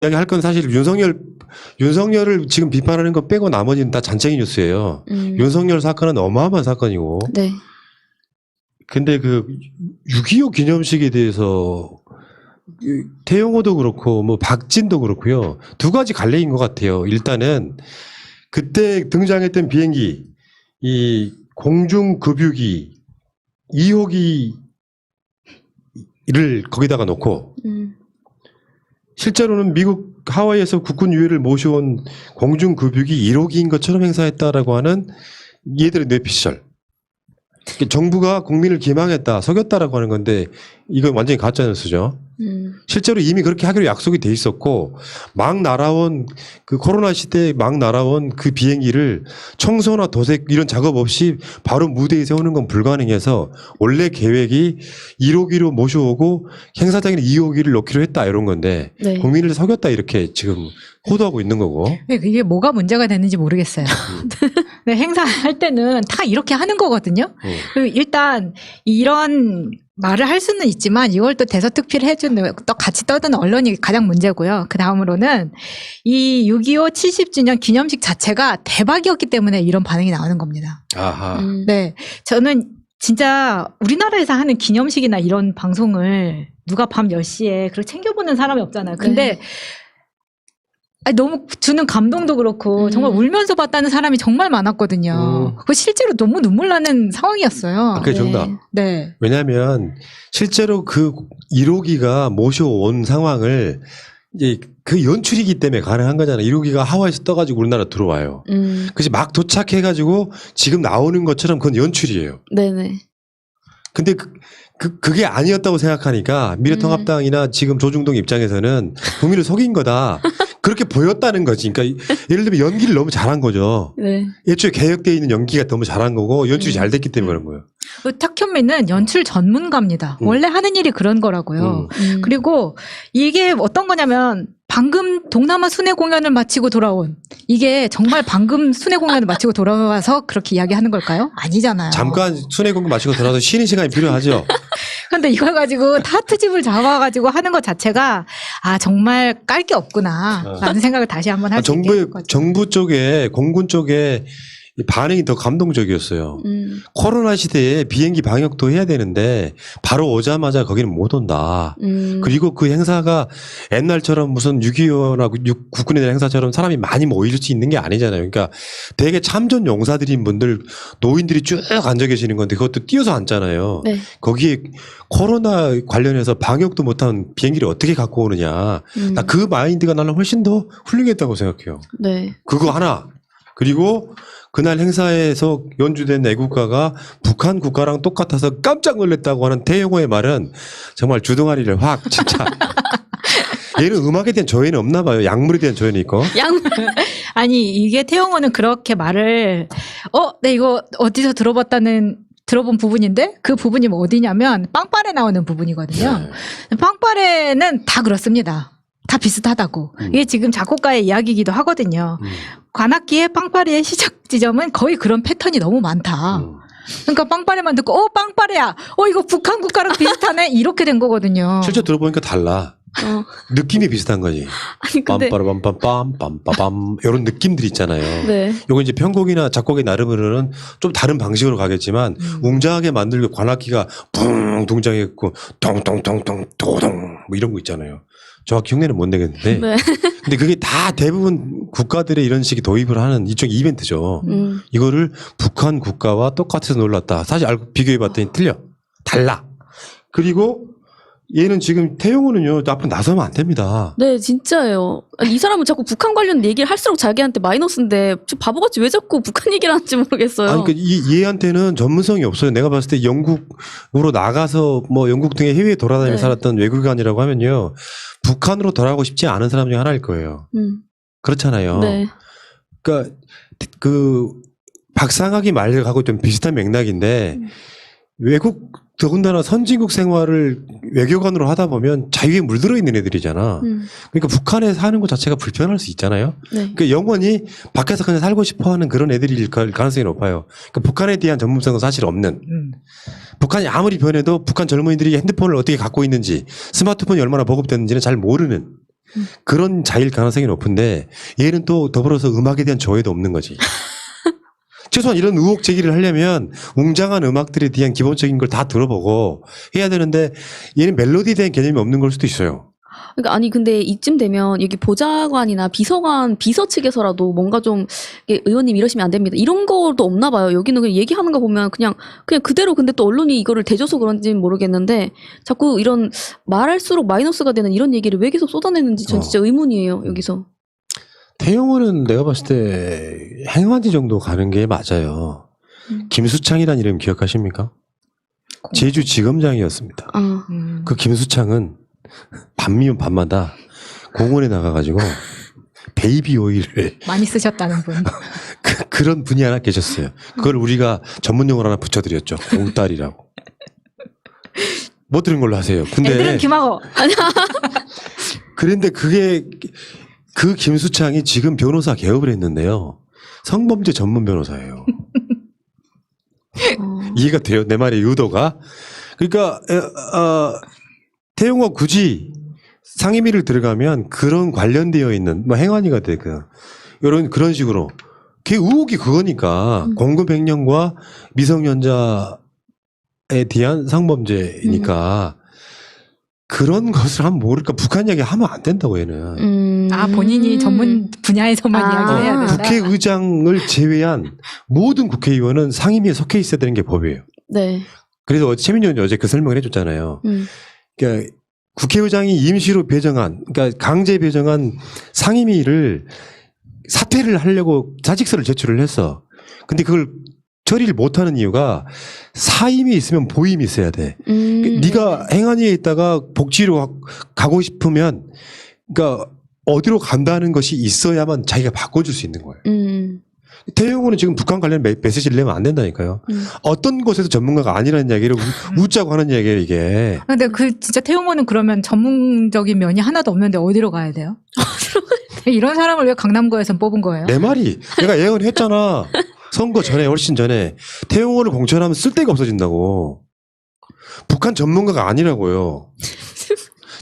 이야기할 건 사실 윤석열을 지금 비판하는 거 빼고 나머지는 다 잔챙이 뉴스예요. 윤석열 사건은 어마어마한 사건이고. 네. 근데 그 6.25 기념식에 대해서 태영호도 그렇고 뭐 박진도 그렇고요. 두 가지 갈래인 것 같아요. 일단은 그때 등장했던 비행기 이 공중급유기 2호기를 거기다가 놓고 실제로는 미국 하와이에서 국군 유해를 모셔온 공중급유기 1호기인 것처럼 행사했다라고 하는 얘들의 뇌피셜. 정부가 국민을 기망했다, 속였다라고 하는 건데 이건 완전히 가짜뉴스죠. 실제로 이미 그렇게 하기로 약속이 돼 있었고 막 날아온 그 코로나 시대에 막 날아온 그 비행기를 청소나 도색 이런 작업 없이 바로 무대에 세우는 건 불가능해서 원래 계획이 1호기로 모셔오고 행사장에는 2호기를 놓기로 했다 이런 건데 네. 국민을 속였다 이렇게 지금 호도하고 있는 거고. 네, 이게 뭐가 문제가 되는지 모르겠어요. 네, 행사할 때는 다 이렇게 하는 거거든요. 일단 이런 말을 할 수는 있지만 이걸 또 대서특필 해주는 또 같이 떠드는 언론이 가장 문제고요. 그 다음으로는 이 6.25 70주년 기념식 자체가 대박이었기 때문에 이런 반응이 나오는 겁니다. 아하. 네, 저는 진짜 우리나라에서 하는 기념식이나 이런 방송을 누가 밤 10시에 그렇게 챙겨보는 사람이 없잖아요. 근데 네. 아니, 너무 주는 감동도 그렇고 정말 울면서 봤다는 사람이 정말 많았거든요. 그거 실제로 너무 눈물 나는 상황이었어요. 그게 정답. 네. 왜냐하면 실제로 그 1호기가 모셔온 상황을 이제 그 연출이기 때문에 가능한 거잖아요. 1호기가 하와이에서 떠가지고 우리나라 들어와요. 그래서 막 도착해가지고 지금 나오는 것처럼 그건 연출이에요. 네네. 근데 그게 아니었다고 생각하니까 미래통합당이나 지금 조중동 입장에서는 국민을 속인 거다. 그렇게 보였다는 거지. 그러니까 예를 들면 연기를 너무 잘한 거죠. 네. 애초에 계획되어 있는 연기가 너무 잘한 거고 연출이 잘 됐기 때문에 그런 거예요. 탁현민은 연출 전문가입니다. 원래 하는 일이 그런 거라고요. 그리고 이게 어떤 거냐면 방금 동남아 순회 공연을 마치고 돌아온 이게 정말 방금 순회 공연을 마치고 돌아와서 그렇게 이야기하는 걸까요? 아니잖아요. 잠깐 순회 공연 마치고 돌아서 쉬는 시간이 필요하죠. 근데 이걸 가지고 타트집을 잡아가지고 하는 것 자체가 아 정말 깔 게 없구나라는 생각을 다시 한번 할 수 있게 된 거죠. 정부 쪽에 공군 쪽에 반응이 더 감동적이었어요. 코로나 시대에 비행기 방역도 해야 되는데 바로 오자마자 거기는 못 온다. 그리고 그 행사가 옛날처럼 무슨 6.25나 국군에 대한 행사처럼 사람이 많이 모일 수 있는 게 아니잖아요. 그러니까 되게 참전 용사들인 분들 노인들이 쭉 앉아 계시는 건데 그것도 뛰어서 앉잖아요. 네. 거기에 코로나 관련해서 방역도 못한 비행기를 어떻게 갖고 오느냐. 나 그 마인드가 나는 훨씬 더 훌륭했다고 생각해요. 네. 그거 하나. 그리고 그날 행사에서 연주된 애국가가 북한 국가랑 똑같아서 깜짝 놀랐다고 하는 태영호의 말은 정말 주둥아리를 확 진짜. 얘는 음악에 대한 저해는 없나 봐요. 약물에 대한 저해는 있고. 아니 이게 태영호는 그렇게 말을 네 이거 어디서 들어본 부분인데 그 부분이 뭐 어디냐면 빵빠레 나오는 부분이거든요. 빵빠레는 다 그렇습니다. 다 비슷하다고. 이게 지금 작곡가의 이야기이기도 하거든요. 관악기의 빵빠레의 시작 지점은 거의 그런 패턴이 너무 많다. 그러니까 빵빠레만 듣고 빵빠레야. 이거 북한 국가랑 비슷하네. 이렇게 된 거거든요. 실제 들어보니까 달라. 느낌이 비슷한 거지. 아니 근데 빰빠라빰빰빰빰빰 이런 느낌들이 있잖아요. 네. 요거 이제 편곡이나 작곡의 나름으로는 좀 다른 방식으로 가겠지만 웅장하게 만들고 관악기가 붕 동작했고 통통통통 도동 뭐 이런 거 있잖아요. 정확히 흉내는 못 내겠는데. 네. 근데 그게 다 대부분 국가들의 이런 식의 도입을 하는 일종 이벤트죠. 이거를 북한 국가와 똑같아서 놀랐다. 사실 알고 비교해봤더니 달라. 그리고 얘는 지금 태용호는요 앞으로 나서면 안 됩니다. 네, 진짜예요. 아니, 이 사람은 자꾸 북한 관련 얘기를 할수록 자기한테 마이너스인데 저 바보같이 왜 자꾸 북한 얘기를 하는지 모르겠어요. 아니, 그러니까 얘한테는 전문성이 없어요. 내가 봤을 때 영국으로 나가서 뭐 영국 등의 해외에 돌아다니며 네. 살았던 외국인이라고 하면요. 북한으로 돌아가고 싶지 않은 사람 중에 하나일 거예요. 그렇잖아요. 네. 그러니까 그 박상학이 말하고 좀 비슷한 맥락인데 외국 더군다나 선진국 생활을 외교관으로 하다 보면 자유에 물들어 있는 애들이잖아. 그러니까 북한에 사는 것 자체가 불편할 수 있잖아요. 네. 그러니까 영원히 밖에서 그냥 살고 싶어하는 그런 애들일 가능성이 높아요. 그러니까 북한에 대한 전문성은 사실 없는. 북한이 아무리 변해도 북한 젊은이들이 핸드폰을 어떻게 갖고 있는지 스마트폰이 얼마나 보급됐는지는 잘 모르는. 그런 자일 가능성이 높은데 얘는 또 더불어서 음악에 대한 조회도 없는 거지. 최소한 이런 의혹 제기를 하려면 웅장한 음악들에 대한 기본적인 걸 다 들어보고 해야 되는데 얘는 멜로디에 대한 개념이 없는 걸 수도 있어요. 그러니까 아니 근데 이쯤 되면 여기 보좌관이나 비서관 비서 측에서라도 뭔가 좀 이게 의원님 이러시면 안 됩니다. 이런 것도 없나 봐요. 여기는 그냥 얘기하는 거 보면 그냥 그대로 근데 또 언론이 이거를 대줘서 그런지는 모르겠는데 자꾸 이런 말할수록 마이너스가 되는 이런 얘기를 왜 계속 쏟아내는지 전 진짜 의문이에요. 여기서. 태용호는 내가 봤을 때 행안위 정도 가는 게 맞아요. 김수창이라는 이름 기억하십니까? 제주지검장이었습니다. 그 김수창은 밤이면 밤마다 공원에 나가가지고 베이비 오일을 많이 쓰셨다는 분. 그런 분이 하나 계셨어요. 그걸 우리가 전문 용어로 하나 붙여드렸죠. 옹딸이라고. 못 들은 걸로 하세요. 애들은 근데 김하고. 그런데 그게 그 김수창이 지금 변호사 개업을 했는데요. 성범죄 전문 변호사예요. 이해가 돼요? 내 말의 의도가. 그러니까 태용호 굳이 상임위를 들어가면 그런 관련되어 있는 뭐 행안위가 되든 이런 그런 식으로 그 의혹이 그거니까 공금 횡령과 미성년자에 대한 성범죄니까 그런 것을 하면 모를까. 북한 이야기 하면 안 된다고 얘는. 본인이 전문 분야에서만 이야기를 해야 된다. 국회의장을 제외한 모든 국회의원은 상임위에 속해 있어야 되는 게 법이에요. 네. 그래서 최민정 의원이 어제 그 설명을 해줬잖아요. 그러니까 국회의장이 임시로 배정한, 그러니까 강제 배정한 상임위를 사퇴를 하려고 사직서를 제출을 했어. 근데 그걸 처리를 못하는 이유가 사임이 있으면 보임이 있어야 돼. 네가 행안위에 있다가 복지로 가고 싶으면, 그러니까 어디로 간다는 것이 있어야만 자기가 바꿔줄 수 있는 거예요. 태용호는 지금 북한 관련 메시지를 내면 안 된다니까요. 어떤 곳에서 전문가가 아니라는 이야기를 웃자고 하는 이야기예요, 이게. 근데 진짜 태용호는 그러면 전문적인 면이 하나도 없는데 어디로 가야 돼요? 이런 사람을 왜 강남구에서 뽑은 거예요? 내 말이 내가 예언했잖아. 선거 전에 훨씬 전에 태용호를 공천하면 쓸데가 없어진다고. 북한 전문가가 아니라고요.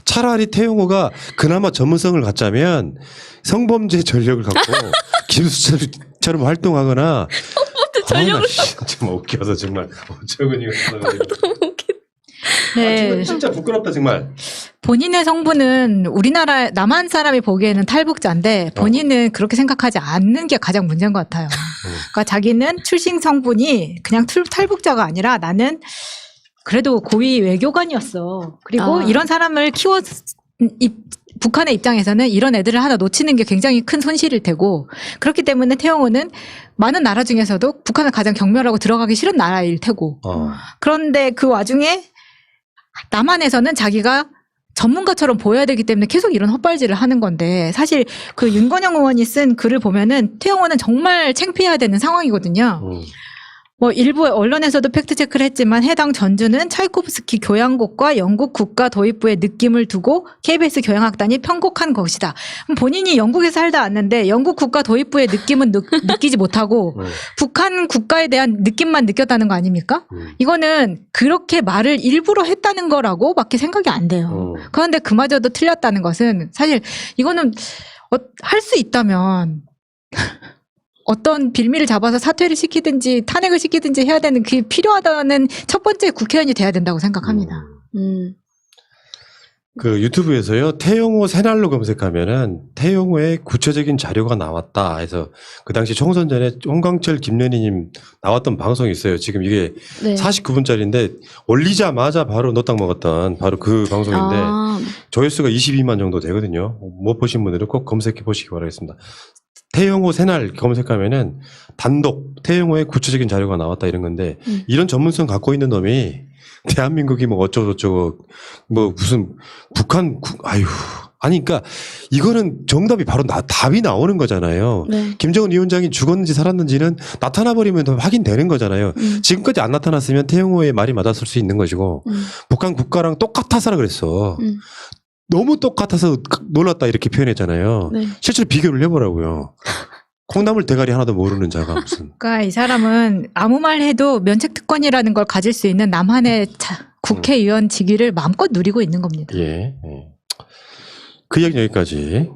차라리 태용호가 그나마 전문성을 갖자면 성범죄 전력을 갖고 김수철처럼 활동하거나. 전력을 정말 웃겨서 정말 어처구니가 없어가지고. 너무 웃겨. 네. 진짜 부끄럽다 정말. 본인의 성분은 우리나라 남한 사람이 보기에는 탈북자인데 본인은 그렇게 생각하지 않는 게 가장 문제인 것 같아요. 그러니까 자기는 출신 성분이 그냥 탈북자가 아니라 나는 그래도 고위 외교관이었어. 그리고 이런 사람을 북한의 입장에서는 이런 애들을 하나 놓치는 게 굉장히 큰 손실일 테고, 그렇기 때문에 태용호는 많은 나라 중에서도 북한을 가장 경멸하고 들어가기 싫은 나라일 테고, 그런데 그 와중에 남한에서는 자기가 전문가처럼 보여야 되기 때문에 계속 이런 헛발질을 하는 건데, 사실 그 윤건영 의원이 쓴 글을 보면은 태용호는 정말 창피해야 되는 상황이거든요. 뭐 일부 언론에서도 팩트체크를 했지만 해당 전주는 차이코프스키 교향곡과 영국 국가 도입부의 느낌을 두고 KBS 교향악단이 편곡한 것이다. 본인이 영국에 살다 왔는데 영국 국가 도입부의 느낌은 느끼지 못하고 북한 국가에 대한 느낌만 느꼈다는 거 아닙니까? 이거는 그렇게 말을 일부러 했다는 거라고 밖에 생각이 안 돼요. 그런데 그마저도 틀렸다는 것은 사실 이거는 할 수 있다면 어떤 빌미를 잡아서 사퇴를 시키든지 탄핵을 시키든지 해야 되는 그게 필요하다는 첫 번째 국회의원이 돼야 된다고 생각합니다. 그 유튜브에서요, 태용호 새날로 검색하면은 태용호의 구체적인 자료가 나왔다 해서 그 당시 총선 전에 홍광철 김연희님 나왔던 방송이 있어요. 지금 이게 네. 49분짜리인데 올리자마자 바로 노딱 먹었던 바로 그 방송인데 조회수가 22만 정도 되거든요. 못 보신 분들은 꼭 검색해 보시기 바라겠습니다. 태용호 새날 검색하면은 단독 태용호의 구체적인 자료가 나왔다 이런 건데 이런 전문성 갖고 있는 놈이 대한민국이 뭐 어쩌고저쩌고 뭐 무슨 북한 아니 그러니까 이거는 정답이 바로 답이 나오는 거잖아요. 네. 김정은 위원장이 죽었는지 살았는지는 나타나 버리면 확인되는 거잖아요. 지금까지 안 나타났으면 태용호의 말이 맞았을 수 있는 것이고 북한 국가랑 똑같아서라 그랬어. 너무 똑같아서 놀랐다 이렇게 표현했잖아요. 네. 실제로 비교를 해보라고요. 콩나물 대가리 하나도 모르는 자가 무슨. 그러니까 이 사람은 아무 말 해도 면책특권이라는 걸 가질 수 있는 남한의 국회의원 직위를 마음껏 누리고 있는 겁니다. 예. 그 이야기 여기까지.